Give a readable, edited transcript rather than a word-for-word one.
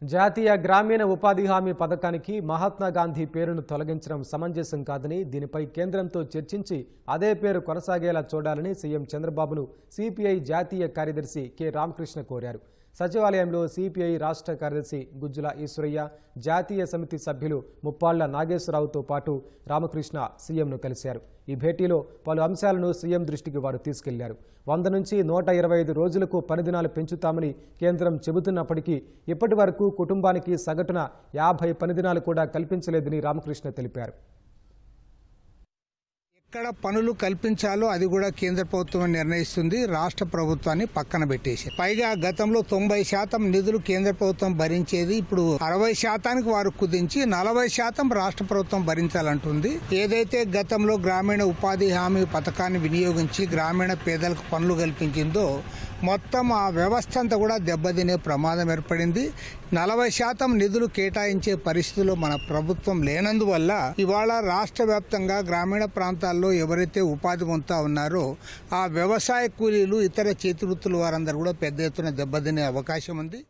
జాతీయ గ్రామీణ ఉపాధి హామీ పథకానికి మహాత్మా గాంధీ పేరును తొలగించడం సమంజసం కాదని, దీనిపై కేంద్రంతో చర్చించి అదే పేరు కొనసాగేలా చూడాలని సీఎం చంద్రబాబును సిపిఐ జాతీయ కార్యదర్శి కె రామకృష్ణ కోరారు. సచివాలయంలో సిపిఐ రాష్ట్ర కార్యదర్శి గుజ్జుల ఈశ్వరయ్య, జాతీయ సమితి సభ్యులు ముప్పాళ్ల నాగేశ్వరరావుతో పాటు రామకృష్ణ సీఎంను కలిశారు. ఈ భేటీలో పలు అంశాలను సీఎం దృష్టికి వారు తీసుకెళ్లారు. 100 నుంచి 125 రోజులకు పనిదినాలు పెంచుతామని కేంద్రం చెబుతున్నప్పటికీ ఇప్పటి వరకు కుటుంబానికి సగటున 50 పనిదినాలు కూడా కల్పించలేదని రామకృష్ణ తెలిపారు. ఎక్కడ పనులు కల్పించాలో అది కూడా కేంద్ర ప్రభుత్వం నిర్ణయిస్తుంది. రాష్ట్ర ప్రభుత్వాన్ని పక్కన పెట్టేసి, పైగా గతంలో 90% నిధులు కేంద్ర ప్రభుత్వం భరించేది, ఇప్పుడు 60% వారు కుదించి 40% రాష్ట్ర ప్రభుత్వం భరించాలంటుంది. ఏదైతే గతంలో గ్రామీణ ఉపాధి హామీ పథకాన్ని వినియోగించి గ్రామీణ పేదలకు పనులు కల్పించిందో మొత్తం ఆ వ్యవస్థ అంతా కూడా దెబ్బతినే ప్రమాదం ఏర్పడింది. 40% నిధులు కేటాయించే పరిస్థితుల్లో మన ప్రభుత్వం లేనందువల్ల ఇవాళ రాష్ట్ర వ్యాప్తంగా గ్రామీణ ప్రాంతాల్లో ఎవరైతే ఉపాధి పొందుతా ఉన్నారో ఆ వ్యవసాయ కూలీలు, ఇతర చేతివృత్తుల వారందరూ కూడా పెద్ద ఎత్తున దెబ్బతినే అవకాశం ఉంది.